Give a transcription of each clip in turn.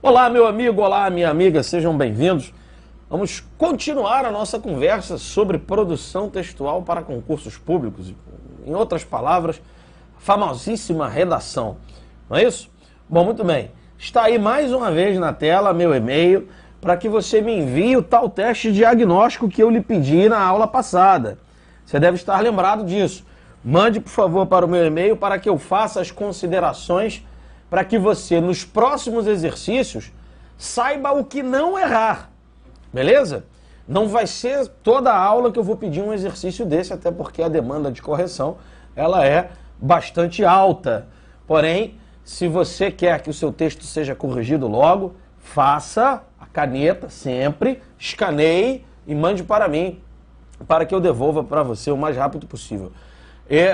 Olá, meu amigo, olá, minha amiga, sejam bem-vindos. Vamos continuar a nossa conversa sobre produção textual para concursos públicos. Em outras palavras, a famosíssima redação. Não é isso? Bom, muito bem. Está aí mais uma vez na tela meu e-mail para que você me envie o tal teste diagnóstico que eu lhe pedi na aula passada. Você deve estar lembrado disso. Mande, por favor, para o meu e-mail para que eu faça as considerações para que você, nos próximos exercícios, saiba o que não errar, beleza? Não vai ser toda a aula que eu vou pedir um exercício desse, até porque a demanda de correção, ela é bastante alta. Porém, se você quer que o seu texto seja corrigido logo, faça a caneta sempre, escaneie e mande para mim, para que eu devolva para você o mais rápido possível.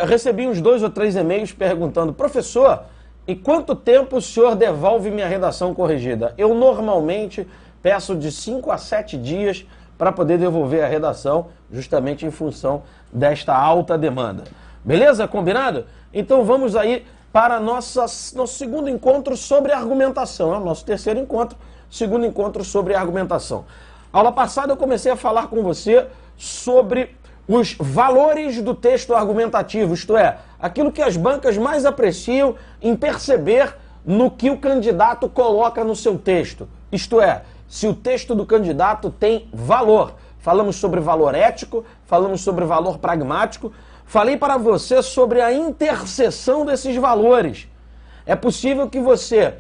Recebi uns 2 ou 3 e-mails perguntando, professor, em quanto tempo o senhor devolve minha redação corrigida? Eu normalmente peço de 5 a 7 dias para poder devolver a redação, justamente em função desta alta demanda. Beleza? Combinado? Então vamos aí para nosso segundo encontro sobre argumentação. É o nosso terceiro encontro, segundo encontro sobre argumentação. Aula passada eu comecei a falar com você sobre os valores do texto argumentativo, isto é, aquilo que as bancas mais apreciam em perceber no que o candidato coloca no seu texto. Isto é, se o texto do candidato tem valor. Falamos sobre valor ético, falamos sobre valor pragmático, falei para você sobre a interseção desses valores. É possível que você,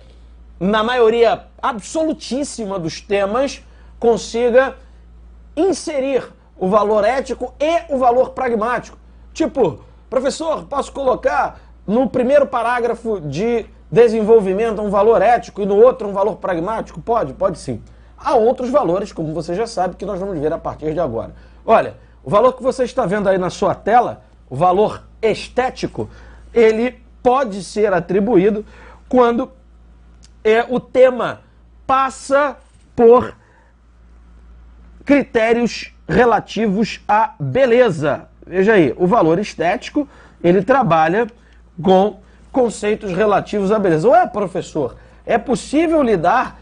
na maioria absolutíssima dos temas, consiga inserir o valor ético e o valor pragmático. Tipo, professor, posso colocar no primeiro parágrafo de desenvolvimento um valor ético e no outro um valor pragmático? Pode sim. Há outros valores, como você já sabe, que nós vamos ver a partir de agora. Olha, o valor que você está vendo aí na sua tela, o valor estético, ele pode ser atribuído quando o tema passa por critérios relativos à beleza. Veja aí, o valor estético, ele trabalha com conceitos relativos à beleza. Ué, professor, é possível lidar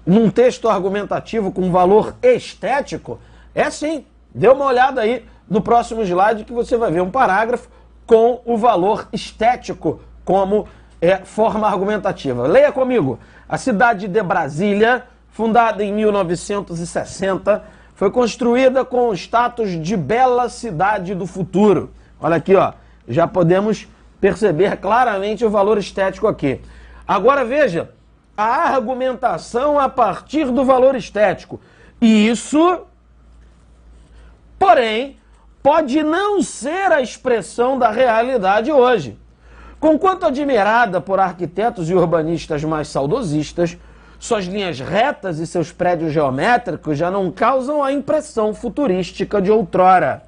num texto argumentativo com valor estético? É sim. Dê uma olhada aí no próximo slide que você vai ver um parágrafo com o valor estético como forma argumentativa. Leia comigo. A cidade de Brasília, fundada em 1960, foi construída com o status de bela cidade do futuro. Olha aqui, ó, já podemos perceber claramente o valor estético aqui. Agora veja, a argumentação a partir do valor estético. Isso, porém, pode não ser a expressão da realidade hoje. Conquanto admirada por arquitetos e urbanistas mais saudosistas, suas linhas retas e seus prédios geométricos já não causam a impressão futurística de outrora.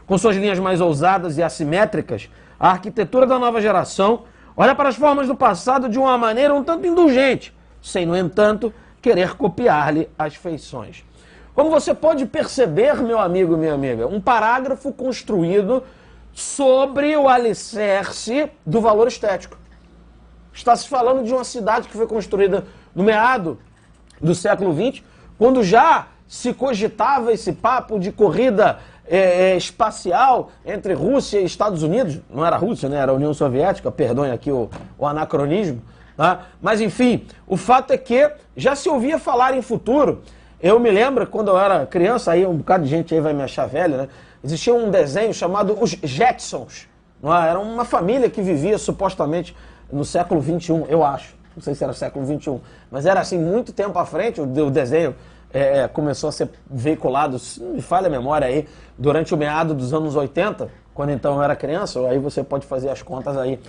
Com suas linhas mais ousadas e assimétricas, a arquitetura da nova geração olha para as formas do passado de uma maneira um tanto indulgente, sem, no entanto, querer copiar-lhe as feições. Como você pode perceber, meu amigo e minha amiga, um parágrafo construído sobre o alicerce do valor estético. Está se falando de uma cidade que foi construída no meado do século XX, quando já se cogitava esse papo de corrida espacial entre Rússia e Estados Unidos. Não era a Rússia, né? Era a União Soviética, perdoem aqui o anacronismo. Tá? Mas enfim, o fato é que já se ouvia falar em futuro. Eu me lembro, quando eu era criança, aí um bocado de gente aí vai me achar velho, né? Existia um desenho chamado Os Jetsons. Não é? Era uma família que vivia supostamente no século XXI, eu acho. Não sei se era século XXI, mas era assim, muito tempo à frente, o desenho começou a ser veiculado, se não me falha a memória aí, durante o meado dos anos 80, quando então eu era criança, aí você pode fazer as contas aí,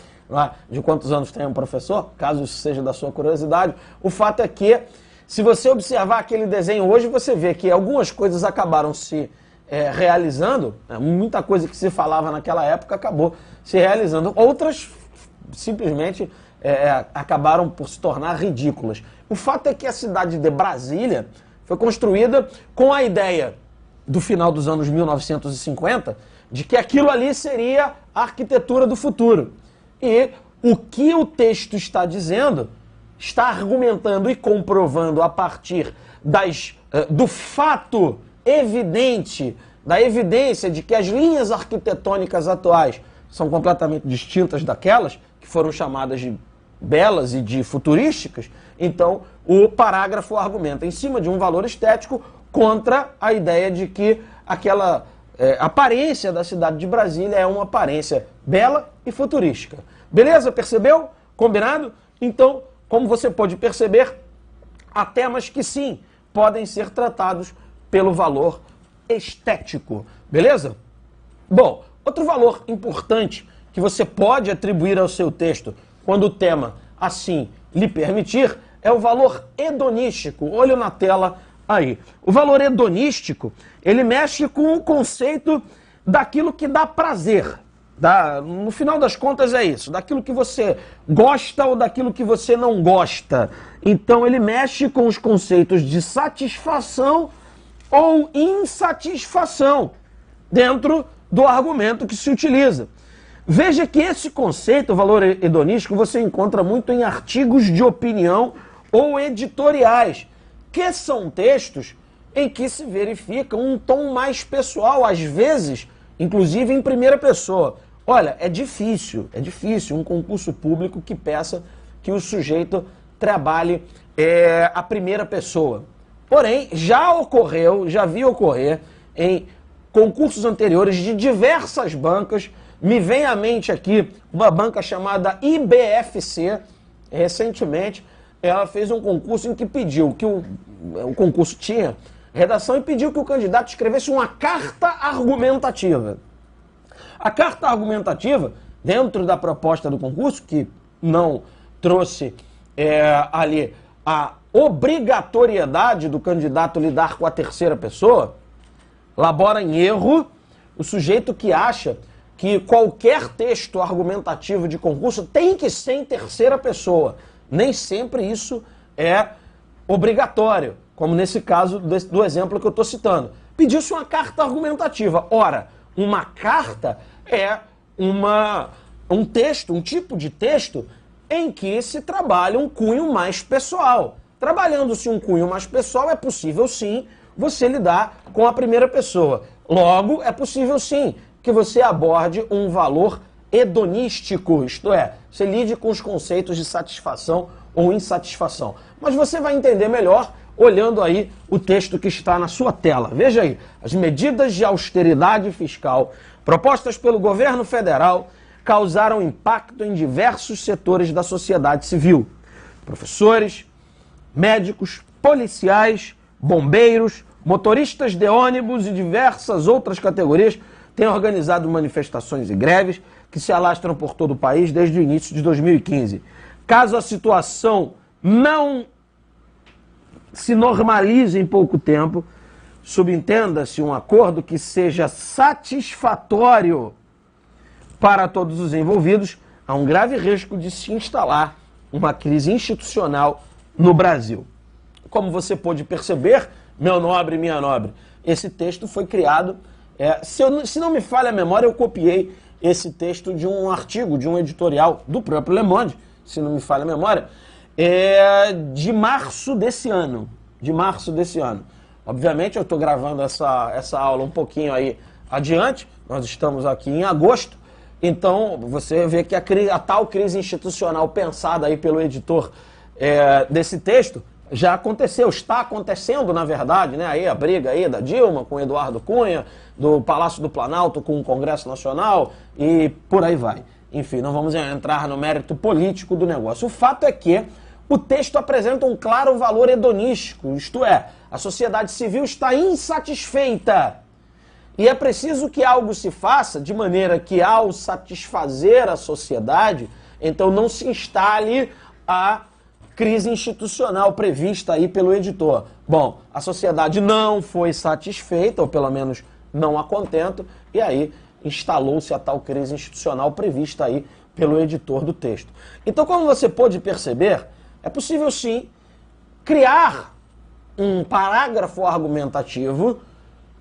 de quantos anos tem um professor, caso isso seja da sua curiosidade. O fato é que, se você observar aquele desenho hoje, você vê que algumas coisas acabaram se realizando, muita coisa que se falava naquela época acabou se realizando, outras simplesmente acabaram por se tornar ridículas. O fato é que a cidade de Brasília foi construída com a ideia do final dos anos 1950 de que aquilo ali seria a arquitetura do futuro. E o que o texto está dizendo está argumentando e comprovando a partir do fato evidente, da evidência de que as linhas arquitetônicas atuais são completamente distintas daquelas que foram chamadas de belas e de futurísticas, então o parágrafo argumenta em cima de um valor estético contra a ideia de que aquela aparência da cidade de Brasília é uma aparência bela e futurística. Beleza? Percebeu? Combinado? Então, como você pode perceber, há temas que sim, podem ser tratados pelo valor estético. Beleza? Bom, outro valor importante que você pode atribuir ao seu texto, quando o tema assim lhe permitir, é o valor hedonístico. Olho na tela aí. O valor hedonístico, ele mexe com o conceito daquilo que dá prazer. No final das contas é isso, daquilo que você gosta ou daquilo que você não gosta. Então ele mexe com os conceitos de satisfação ou insatisfação dentro do argumento que se utiliza. Veja que esse conceito, o valor hedonístico, você encontra muito em artigos de opinião ou editoriais, que são textos em que se verifica um tom mais pessoal, às vezes, inclusive em primeira pessoa. Olha, é difícil um concurso público que peça que o sujeito trabalhe a primeira pessoa. Porém, já vi ocorrer em concursos anteriores de diversas bancas. Me vem à mente aqui uma banca chamada IBFC, recentemente, ela fez um concurso em que pediu que o concurso tinha redação e pediu que o candidato escrevesse uma carta argumentativa. A carta argumentativa, dentro da proposta do concurso, que não trouxe ali a obrigatoriedade do candidato lidar com a terceira pessoa, labora em erro o sujeito que acha que qualquer texto argumentativo de concurso tem que ser em terceira pessoa. Nem sempre isso é obrigatório, como nesse caso do exemplo que eu estou citando. Pediu-se uma carta argumentativa. Ora, uma carta é um texto, um tipo de texto em que se trabalha um cunho mais pessoal. Trabalhando-se um cunho mais pessoal, é possível sim você lidar com a primeira pessoa. Logo, é possível sim que você aborde um valor hedonístico, isto é, você lide com os conceitos de satisfação ou insatisfação. Mas você vai entender melhor olhando aí o texto que está na sua tela. Veja aí, as medidas de austeridade fiscal propostas pelo governo federal causaram impacto em diversos setores da sociedade civil. Professores, médicos, policiais, bombeiros, motoristas de ônibus e diversas outras categorias têm organizado manifestações e greves que se alastram por todo o país desde o início de 2015. Caso a situação não se normalize em pouco tempo, subentenda-se um acordo que seja satisfatório para todos os envolvidos, há um grave risco de se instalar uma crise institucional no Brasil. Como você pôde perceber, meu nobre e minha nobre, esse texto foi criado, se não me falha a memória, eu copiei esse texto de um artigo, de um editorial do próprio Le Monde, se não me falha a memória, de março desse ano. Obviamente eu estou gravando essa aula um pouquinho aí adiante, nós estamos aqui em agosto, então você vê que a tal crise institucional pensada aí pelo editor desse texto já aconteceu, está acontecendo na verdade, né? Aí a briga aí da Dilma com Eduardo Cunha, do Palácio do Planalto com o Congresso Nacional e por aí vai. Enfim, não vamos entrar no mérito político do negócio. O fato é que o texto apresenta um claro valor hedonístico, isto é, a sociedade civil está insatisfeita. E é preciso que algo se faça de maneira que, ao satisfazer a sociedade, então não se instale a crise institucional prevista aí pelo editor. Bom, a sociedade não foi satisfeita, ou pelo menos não a contenta, e aí instalou-se a tal crise institucional prevista aí pelo editor do texto. Então, como você pôde perceber, é possível sim criar um parágrafo argumentativo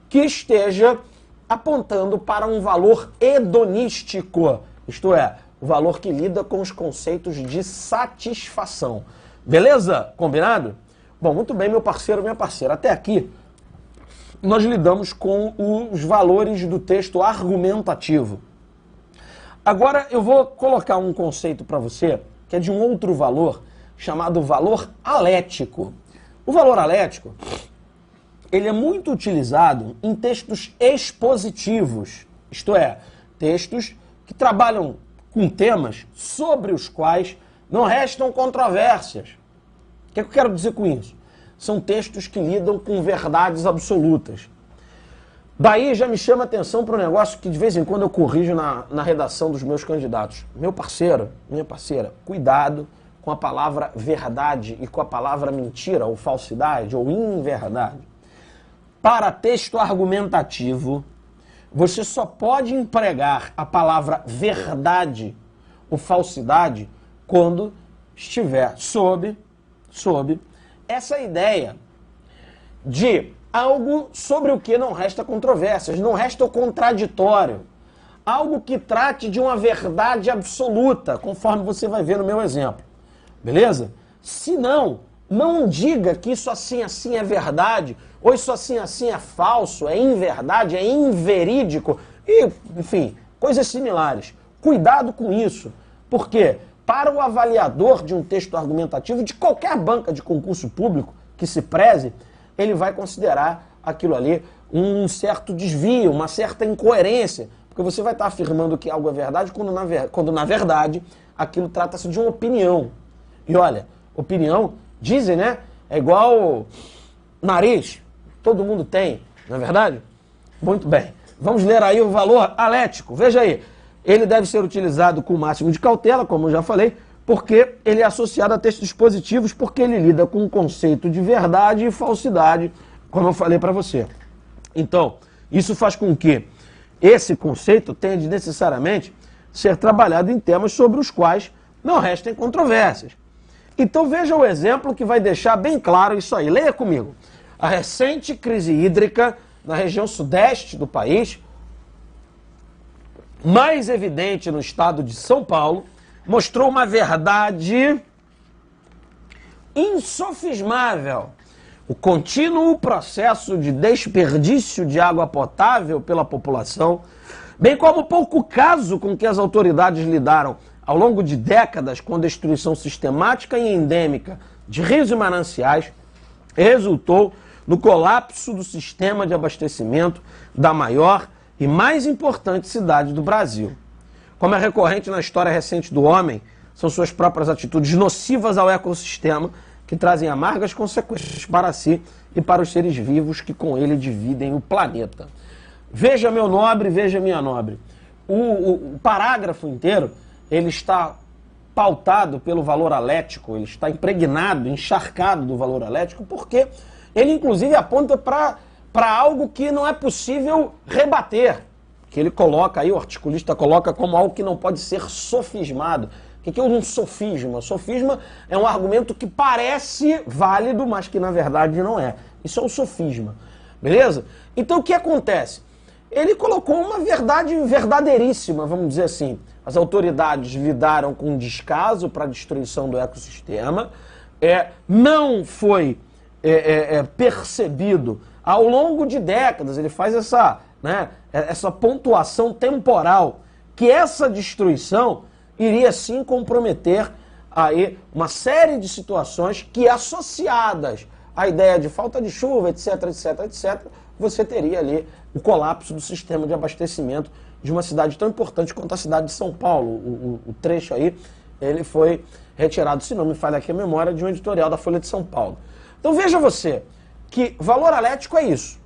que esteja apontando para um valor hedonístico, isto é, o valor que lida com os conceitos de satisfação. Beleza? Combinado? Bom, muito bem, meu parceiro, minha parceira. Até aqui, nós lidamos com os valores do texto argumentativo. Agora, eu vou colocar um conceito para você, que é de um outro valor, chamado valor alético. O valor alético, ele é muito utilizado em textos expositivos, isto é, textos que trabalham com temas sobre os quais não restam controvérsias. O que eu quero dizer com isso? São textos que lidam com verdades absolutas. Daí já me chama a atenção para um negócio que de vez em quando eu corrijo na redação dos meus candidatos. Meu parceiro, minha parceira, cuidado com a palavra verdade e com a palavra mentira, ou falsidade, ou inverdade. Para texto argumentativo, você só pode empregar a palavra verdade ou falsidade quando estiver sob essa ideia de algo sobre o que não resta controvérsias, não resta o contraditório. Algo que trate de uma verdade absoluta, conforme você vai ver no meu exemplo. Beleza? Se não, não diga que isso assim é verdade, ou isso assim é falso, é inverdade, é inverídico, e, enfim, coisas similares. Cuidado com isso, porque para o avaliador de um texto argumentativo, de qualquer banca de concurso público que se preze, ele vai considerar aquilo ali um certo desvio, uma certa incoerência, porque você vai estar afirmando que algo é verdade quando na verdade aquilo trata-se de uma opinião. E olha, opinião, dizem, né? É igual nariz, todo mundo tem, não é verdade? Muito bem. Vamos ler aí o valor alético. Veja aí. Ele deve ser utilizado com o máximo de cautela, como eu já falei, porque ele é associado a textos positivos, porque ele lida com o conceito de verdade e falsidade, como eu falei para você. Então, isso faz com que esse conceito tenha de necessariamente ser trabalhado em temas sobre os quais não restem controvérsias. Então veja o exemplo que vai deixar bem claro isso aí. Leia comigo. A recente crise hídrica na região sudeste do país, mais evidente no estado de São Paulo, mostrou uma verdade insofismável. O contínuo processo de desperdício de água potável pela população, bem como o pouco caso com que as autoridades lidaram ao longo de décadas com destruição sistemática e endêmica de rios e mananciais, resultou no colapso do sistema de abastecimento da maior e mais importante cidade do Brasil. Como é recorrente na história recente do homem, são suas próprias atitudes nocivas ao ecossistema que trazem amargas consequências para si e para os seres vivos que com ele dividem o planeta. Veja, meu nobre, veja, minha nobre. O parágrafo inteiro, ele está pautado pelo valor alético, ele está impregnado, encharcado do valor alético, porque ele inclusive aponta para algo que não é possível rebater, que ele coloca aí, o articulista coloca como algo que não pode ser sofismado. O que é um sofisma? Sofisma é um argumento que parece válido, mas que na verdade não é. Isso é um sofisma, beleza? Então o que acontece? Ele colocou uma verdade verdadeiríssima, vamos dizer assim. As autoridades lidaram com descaso para a destruição do ecossistema, não foi percebido ao longo de décadas, ele faz essa pontuação temporal, que essa destruição iria sim comprometer aí uma série de situações que, associadas à ideia de falta de chuva, etc, etc, etc, você teria ali o colapso do sistema de abastecimento de uma cidade tão importante quanto a cidade de São Paulo. O trecho aí, ele foi retirado, se não me falha aqui a memória, de um editorial da Folha de São Paulo. Então veja você, que valor alético é isso.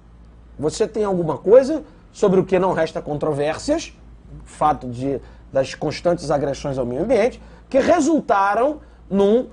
Você tem alguma coisa sobre o que não resta controvérsias, o fato das constantes agressões ao meio ambiente, que resultaram num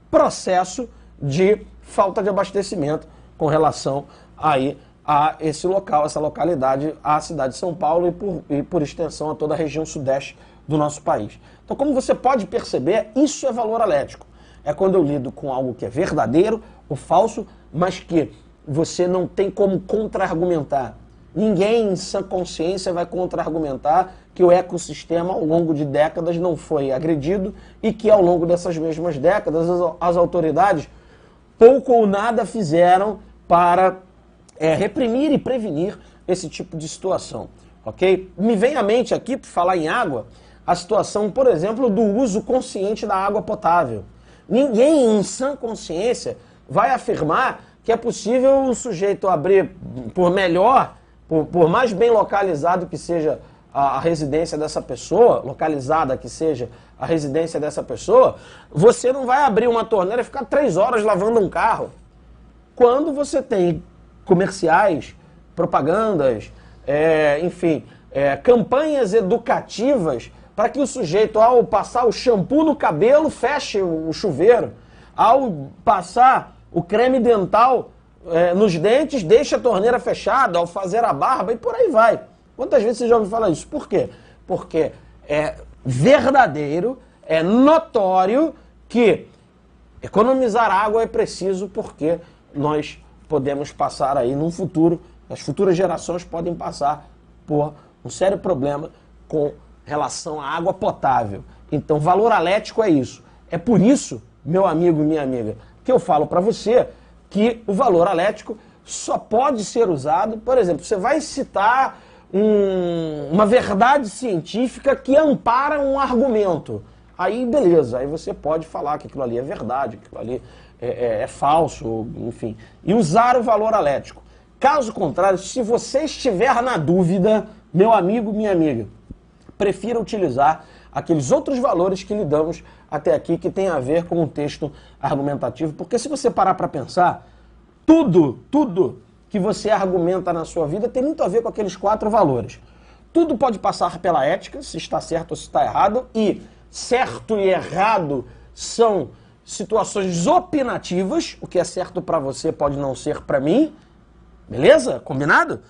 processo de falta de abastecimento com relação aí a esse local, essa localidade, a cidade de São Paulo e por extensão a toda a região sudeste do nosso país. Então, como você pode perceber, isso é valor alético. É quando eu lido com algo que é verdadeiro ou falso, mas que você não tem como contra-argumentar. Ninguém em sã consciência vai contra-argumentar que o ecossistema ao longo de décadas não foi agredido e que ao longo dessas mesmas décadas as autoridades pouco ou nada fizeram para reprimir e prevenir esse tipo de situação, ok? Me vem à mente aqui, por falar em água, a situação, por exemplo, do uso consciente da água potável. Ninguém em sã consciência vai afirmar que é possível o sujeito abrir, por mais bem localizado que seja a residência dessa pessoa, localizada que seja a residência dessa pessoa, você não vai abrir uma torneira e ficar 3 horas lavando um carro. Quando você tem comerciais, propagandas, campanhas educativas para que o sujeito, ao passar o shampoo no cabelo, feche o chuveiro, ao passar o creme dental nos dentes, deixa a torneira fechada, ao fazer a barba e por aí vai. Quantas vezes você já ouviu falar isso? Por quê? Porque é verdadeiro, é notório que economizar água é preciso, porque nós podemos passar aí num futuro, as futuras gerações podem passar por um sério problema com relação à água potável. Então, valor alético é isso. É por isso, meu amigo e minha amiga, que eu falo para você que o valor alético só pode ser usado, por exemplo, você vai citar uma verdade científica que ampara um argumento. Aí, beleza, aí você pode falar que aquilo ali é verdade, que aquilo ali é falso, enfim, e usar o valor alético. Caso contrário, se você estiver na dúvida, meu amigo, minha amiga, prefira utilizar aqueles outros valores que lhe damos até aqui, que tem a ver com o texto argumentativo, porque se você parar para pensar, tudo que você argumenta na sua vida tem muito a ver com aqueles 4 valores. Tudo pode passar pela ética, se está certo ou se está errado, e certo e errado são situações opinativas, o que é certo para você pode não ser para mim, beleza? Combinado?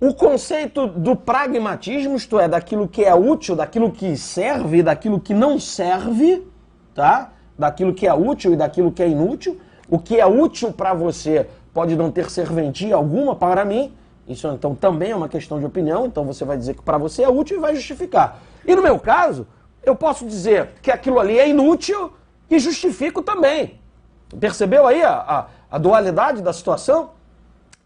O conceito do pragmatismo, isto é, daquilo que é útil, daquilo que serve e daquilo que não serve, tá? Daquilo que é útil e daquilo que é inútil. O que é útil para você pode não ter serventia alguma para mim. Isso então também é uma questão de opinião, então você vai dizer que para você é útil e vai justificar. E no meu caso, eu posso dizer que aquilo ali é inútil e justifico também. Percebeu aí a dualidade da situação?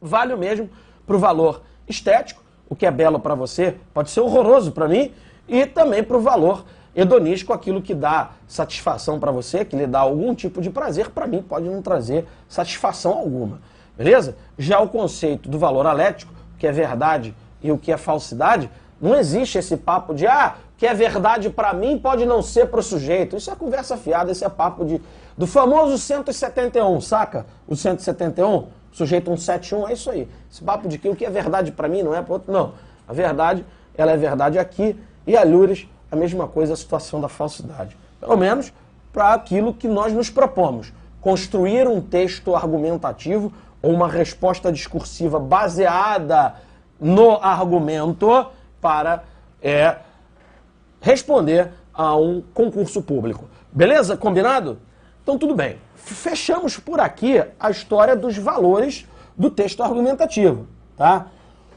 Vale o mesmo para o valor estético, o que é belo para você pode ser horroroso para mim, e também para o valor hedonístico, aquilo que dá satisfação para você, que lhe dá algum tipo de prazer, para mim pode não trazer satisfação alguma, beleza? Já o conceito do valor alético, o que é verdade e o que é falsidade, não existe esse papo de, o que é verdade para mim pode não ser para o sujeito. Isso é conversa fiada, esse é papo do famoso 171, saca? O 171, sujeito 171, é isso aí. Esse papo de que o que é verdade para mim não é para outro, não. A verdade, ela é verdade aqui, e a Lures, a mesma coisa, a situação da falsidade. Pelo menos para aquilo que nós nos propomos. Construir um texto argumentativo ou uma resposta discursiva baseada no argumento para responder a um concurso público. Beleza? Combinado? Então tudo bem. Fechamos por aqui a história dos valores do texto argumentativo, tá?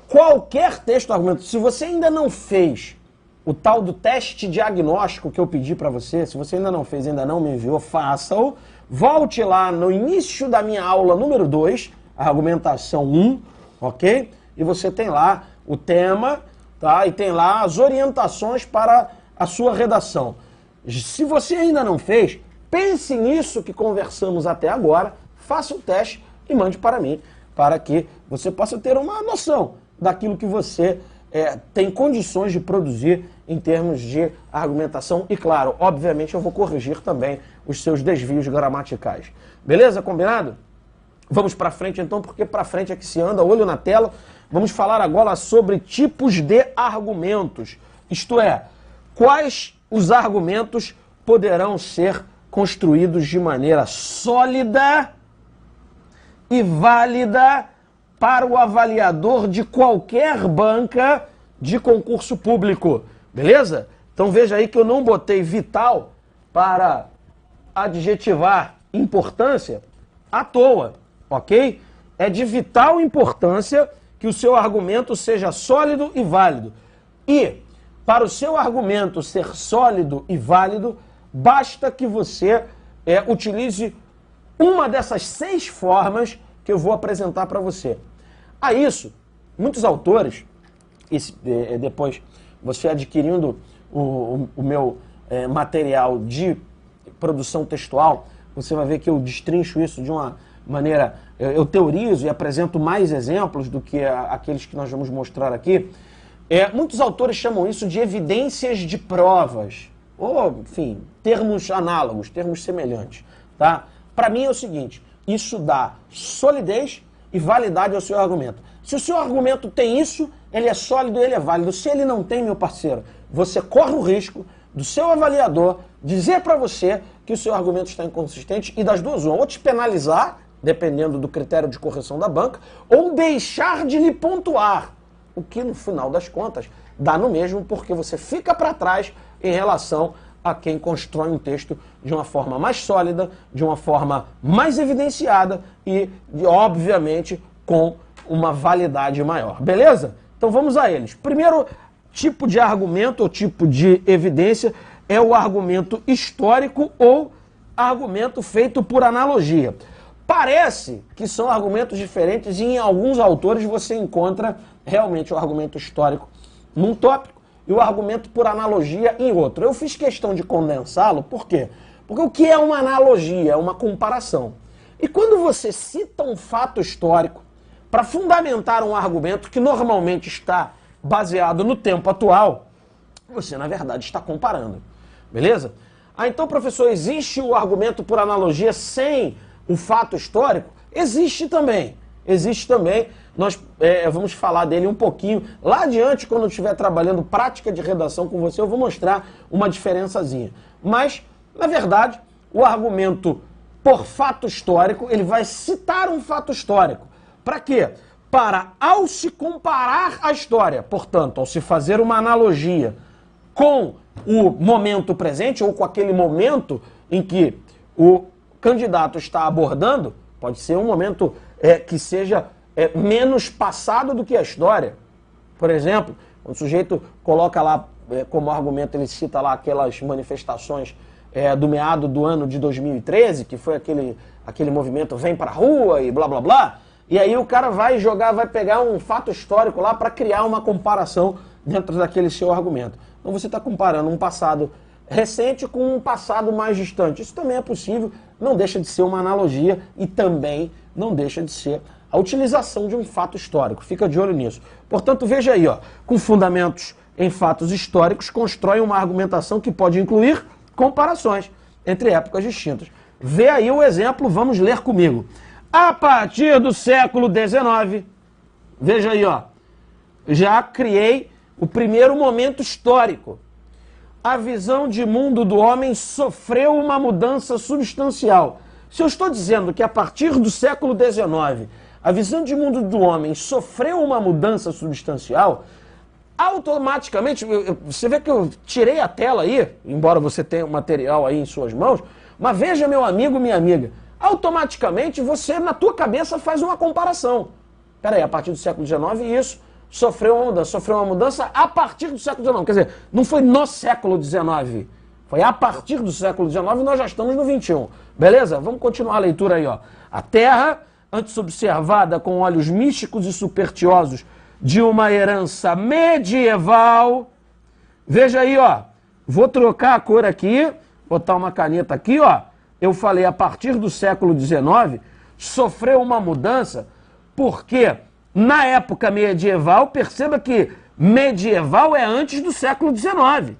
Qualquer texto argumentativo, se você ainda não fez o tal do teste diagnóstico que eu pedi para você, se você ainda não fez, ainda não me enviou, faça-o. Volte lá no início da minha aula número 2, a argumentação 1, ok? E você tem lá o tema, tá? E tem lá as orientações para a sua redação. Se você ainda não fez, pense nisso que conversamos até agora, faça o teste e mande para mim, para que você possa ter uma noção daquilo que você tem condições de produzir em termos de argumentação. E claro, obviamente eu vou corrigir também os seus desvios gramaticais. Beleza? Combinado? Vamos para frente então, porque para frente é que se anda, olho na tela. Vamos falar agora sobre tipos de argumentos. Isto é, quais os argumentos poderão ser construídos de maneira sólida e válida para o avaliador de qualquer banca de concurso público. Beleza? Então veja aí que eu não botei vital para adjetivar importância à toa, ok? É de vital importância que o seu argumento seja sólido e válido. E, para o seu argumento ser sólido e válido, basta que você utilize uma dessas 6 formas que eu vou apresentar para você. A isso, muitos autores, depois você adquirindo o meu material de produção textual, você vai ver que eu destrincho isso de uma maneira, eu teorizo e apresento mais exemplos do que aqueles que nós vamos mostrar aqui. Muitos autores chamam isso de evidências de provas, ou, enfim, termos análogos, termos semelhantes. Tá? Para mim é o seguinte, isso dá solidez e validade ao seu argumento. Se o seu argumento tem isso, ele é sólido e ele é válido. Se ele não tem, meu parceiro, você corre o risco do seu avaliador dizer para você que o seu argumento está inconsistente e das duas uma, ou te penalizar, dependendo do critério de correção da banca, ou deixar de lhe pontuar, o que no final das contas dá no mesmo, porque você fica para trás em relação a quem constrói um texto de uma forma mais sólida, de uma forma mais evidenciada e, obviamente, com uma validade maior. Beleza? Então vamos a eles. Primeiro tipo de argumento ou tipo de evidência é o argumento histórico ou argumento feito por analogia. Parece que são argumentos diferentes e em alguns autores você encontra realmente o argumento histórico num tópico e o argumento por analogia em outro. Eu fiz questão de condensá-lo, por quê? Porque o que é uma analogia? É uma comparação. E quando você cita um fato histórico para fundamentar um argumento que normalmente está baseado no tempo atual, você, na verdade, está comparando. Beleza? Então, professor, existe o argumento por analogia sem o fato histórico? Existe também. Existe também. Nós vamos falar dele um pouquinho. Lá adiante, quando eu estiver trabalhando prática de redação com você, eu vou mostrar uma diferençazinha. Mas, na verdade, o argumento por fato histórico, ele vai citar um fato histórico. Para quê? Para, ao se comparar a história, portanto, ao se fazer uma analogia com o momento presente, ou com aquele momento em que o candidato está abordando, pode ser um momento que seja menos passado do que a história. Por exemplo, o sujeito coloca lá, como argumento, ele cita lá aquelas manifestações do meado do ano de 2013, que foi aquele movimento Vem Pra Rua e blá blá blá, e aí o cara vai pegar um fato histórico lá para criar uma comparação dentro daquele seu argumento. Então você está comparando um passado recente com um passado mais distante. Isso também é possível, não deixa de ser uma analogia e também não deixa de ser a utilização de um fato histórico. Fica de olho nisso. Portanto, veja aí, com fundamentos em fatos históricos, constrói uma argumentação que pode incluir comparações entre épocas distintas. Vê aí o exemplo, vamos ler comigo. A partir do século XIX, veja aí, já criei o primeiro momento histórico. A visão de mundo do homem sofreu uma mudança substancial. Se eu estou dizendo que a partir do século XIX, a visão de mundo do homem sofreu uma mudança substancial, automaticamente, você vê que eu tirei a tela aí, embora você tenha o material aí em suas mãos, mas veja, meu amigo, minha amiga, automaticamente você, na tua cabeça, faz uma comparação. Peraí, a partir do século XIX, isso sofreu uma mudança a partir do século XIX. Quer dizer, não foi no século XIX, foi a partir do século XIX e nós já estamos no XXI. Beleza? Vamos continuar a leitura aí, A Terra, antes observada com olhos místicos e supersticiosos de uma herança medieval. Veja aí, vou trocar a cor aqui, botar uma caneta aqui, Eu falei a partir do século XIX, sofreu uma mudança, porque na época medieval, perceba que medieval é antes do século XIX.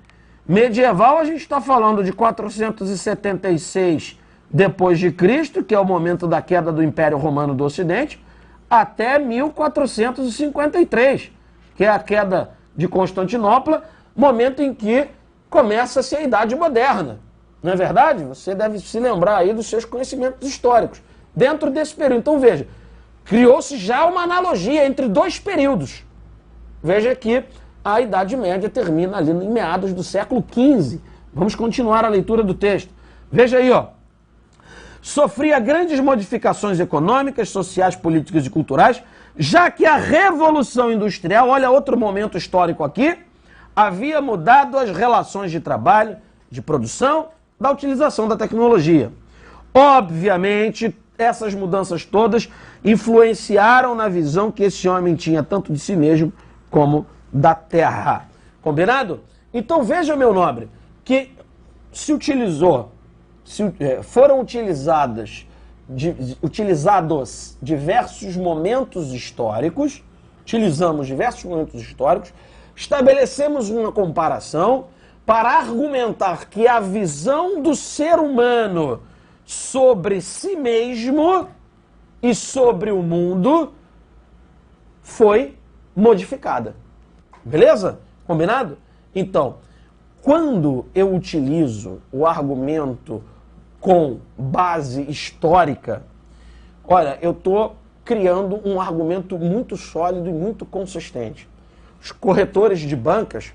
Medieval a gente está falando de 476 depois de Cristo, que é o momento da queda do Império Romano do Ocidente, até 1453, que é a queda de Constantinopla, momento em que começa-se a Idade Moderna. Não é verdade? Você deve se lembrar aí dos seus conhecimentos históricos. Dentro desse período. Então veja, criou-se já uma analogia entre dois períodos. Veja que a Idade Média termina ali em meados do século XV. Vamos continuar a leitura do texto. Veja aí, sofria grandes modificações econômicas, sociais, políticas e culturais, já que a Revolução Industrial, olha outro momento histórico aqui, havia mudado as relações de trabalho, de produção, da utilização da tecnologia. Obviamente, essas mudanças todas influenciaram na visão que esse homem tinha tanto de si mesmo como da terra. Combinado? Então veja, meu nobre, que foram utilizados diversos momentos históricos, estabelecemos uma comparação para argumentar que a visão do ser humano sobre si mesmo e sobre o mundo foi modificada. Beleza? Combinado? Então, quando eu utilizo o argumento com base histórica, olha, eu estou criando um argumento muito sólido e muito consistente. Os corretores de bancas,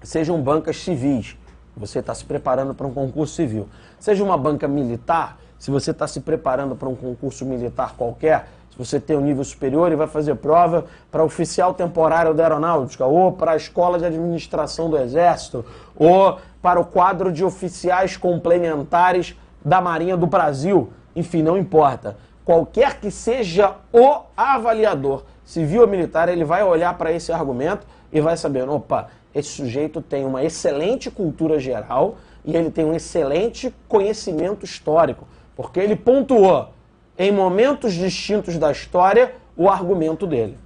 sejam bancas civis, você está se preparando para um concurso civil, seja uma banca militar, se você está se preparando para um concurso militar qualquer, se você tem um nível superior e vai fazer prova para oficial temporário da aeronáutica, ou para a escola de administração do exército, ou para o quadro de oficiais complementares da Marinha do Brasil, enfim, não importa. Qualquer que seja o avaliador civil ou militar, ele vai olhar para esse argumento e vai saber, opa, esse sujeito tem uma excelente cultura geral e ele tem um excelente conhecimento histórico, porque ele pontuou em momentos distintos da história o argumento dele.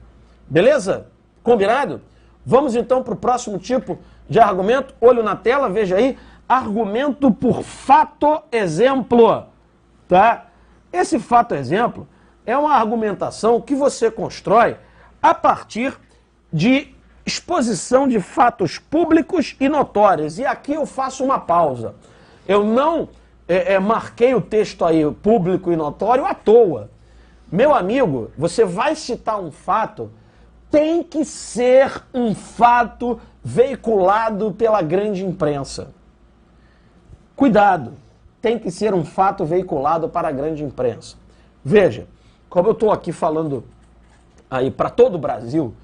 Beleza? Combinado? Vamos então para o próximo tipo de argumento. Olho na tela, veja aí. Argumento por fato-exemplo. Tá? Esse fato-exemplo é uma argumentação que você constrói a partir de exposição de fatos públicos e notórios. E aqui eu faço uma pausa. Eu não marquei o texto aí, público e notório, à toa. Meu amigo, você vai citar um fato, tem que ser um fato veiculado pela grande imprensa. Cuidado, tem que ser um fato veiculado para a grande imprensa. Veja, como eu estou aqui falando aí para todo o Brasil,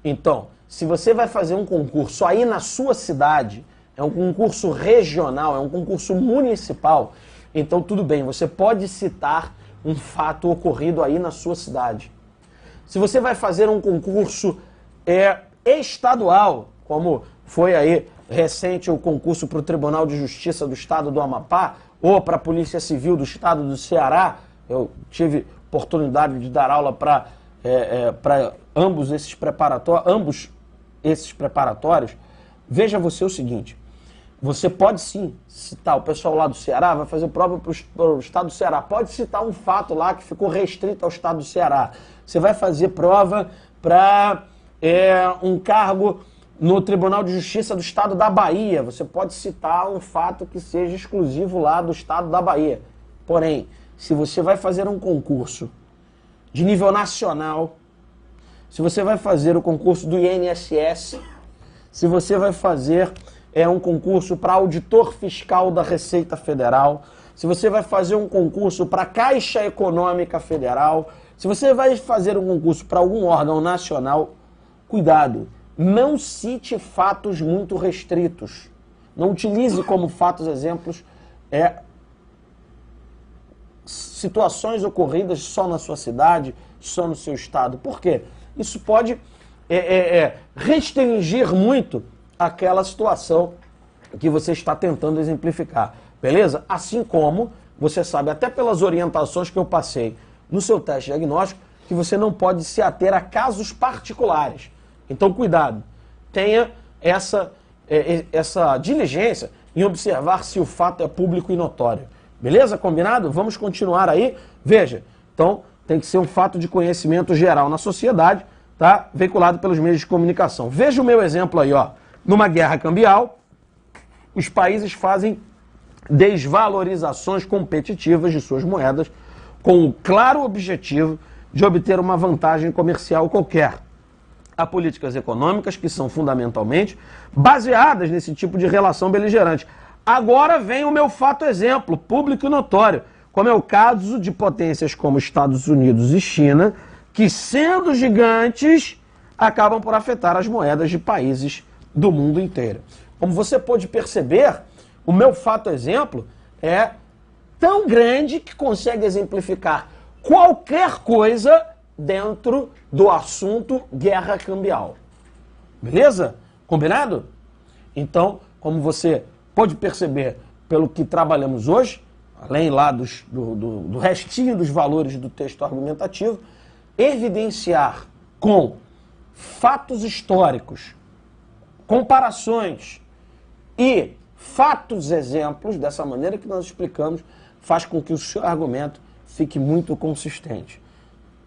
então, se você vai fazer um concurso aí na sua cidade, é um concurso regional, é um concurso municipal, então tudo bem, você pode citar um fato ocorrido aí na sua cidade. Se você vai fazer um concurso estadual, como foi aí recente o concurso para o Tribunal de Justiça do Estado do Amapá, ou para a Polícia Civil do Estado do Ceará, eu tive oportunidade de dar aula para ambos esses preparatórios, veja você o seguinte, você pode sim citar, o pessoal lá do Ceará vai fazer prova para o Estado do Ceará, pode citar um fato lá que ficou restrito ao Estado do Ceará. Você vai fazer prova para um cargo no Tribunal de Justiça do Estado da Bahia, você pode citar um fato que seja exclusivo lá do Estado da Bahia. Porém, se você vai fazer um concurso de nível nacional, se você vai fazer o concurso do INSS, se você vai fazer um concurso para auditor fiscal da Receita Federal, se você vai fazer um concurso para a Caixa Econômica Federal, se você vai fazer um concurso para algum órgão nacional, cuidado, não cite fatos muito restritos. Não utilize como fatos exemplos situações ocorridas só na sua cidade, só no seu estado. Por quê? Isso pode restringir muito aquela situação que você está tentando exemplificar, beleza? Assim como você sabe, até pelas orientações que eu passei no seu teste diagnóstico, que você não pode se ater a casos particulares. Então, cuidado, tenha essa diligência em observar se o fato é público e notório. Beleza? Combinado? Vamos continuar aí. Veja, então tem que ser um fato de conhecimento geral na sociedade, tá? Veiculado pelos meios de comunicação. Veja o meu exemplo aí, ó. Numa guerra cambial, os países fazem desvalorizações competitivas de suas moedas com o claro objetivo de obter uma vantagem comercial qualquer. Há políticas econômicas que são fundamentalmente baseadas nesse tipo de relação beligerante. Agora vem o meu fato exemplo, público e notório. como é o caso de potências como Estados Unidos e China, que, sendo gigantes, acabam por afetar as moedas de países do mundo inteiro. Como você pode perceber, o meu fato exemplo é tão grande que consegue exemplificar qualquer coisa dentro do assunto guerra cambial. Beleza? Combinado? Então, como você pode perceber pelo que trabalhamos hoje, além lá do restinho dos valores do texto argumentativo, evidenciar com fatos históricos, comparações e fatos exemplos, dessa maneira que nós explicamos, faz com que o seu argumento fique muito consistente.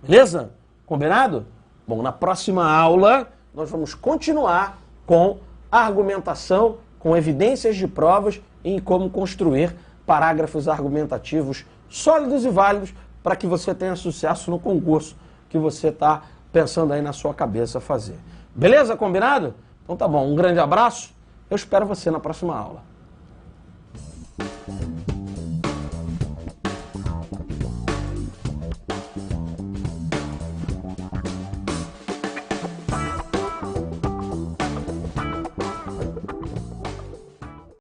Beleza? Combinado? Bom, na próxima aula nós vamos continuar com a argumentação, com evidências de provas e em como construir parágrafos argumentativos sólidos e válidos para que você tenha sucesso no concurso que você está pensando aí na sua cabeça fazer. Beleza? Combinado? Então tá bom, um grande abraço, eu espero você na próxima aula.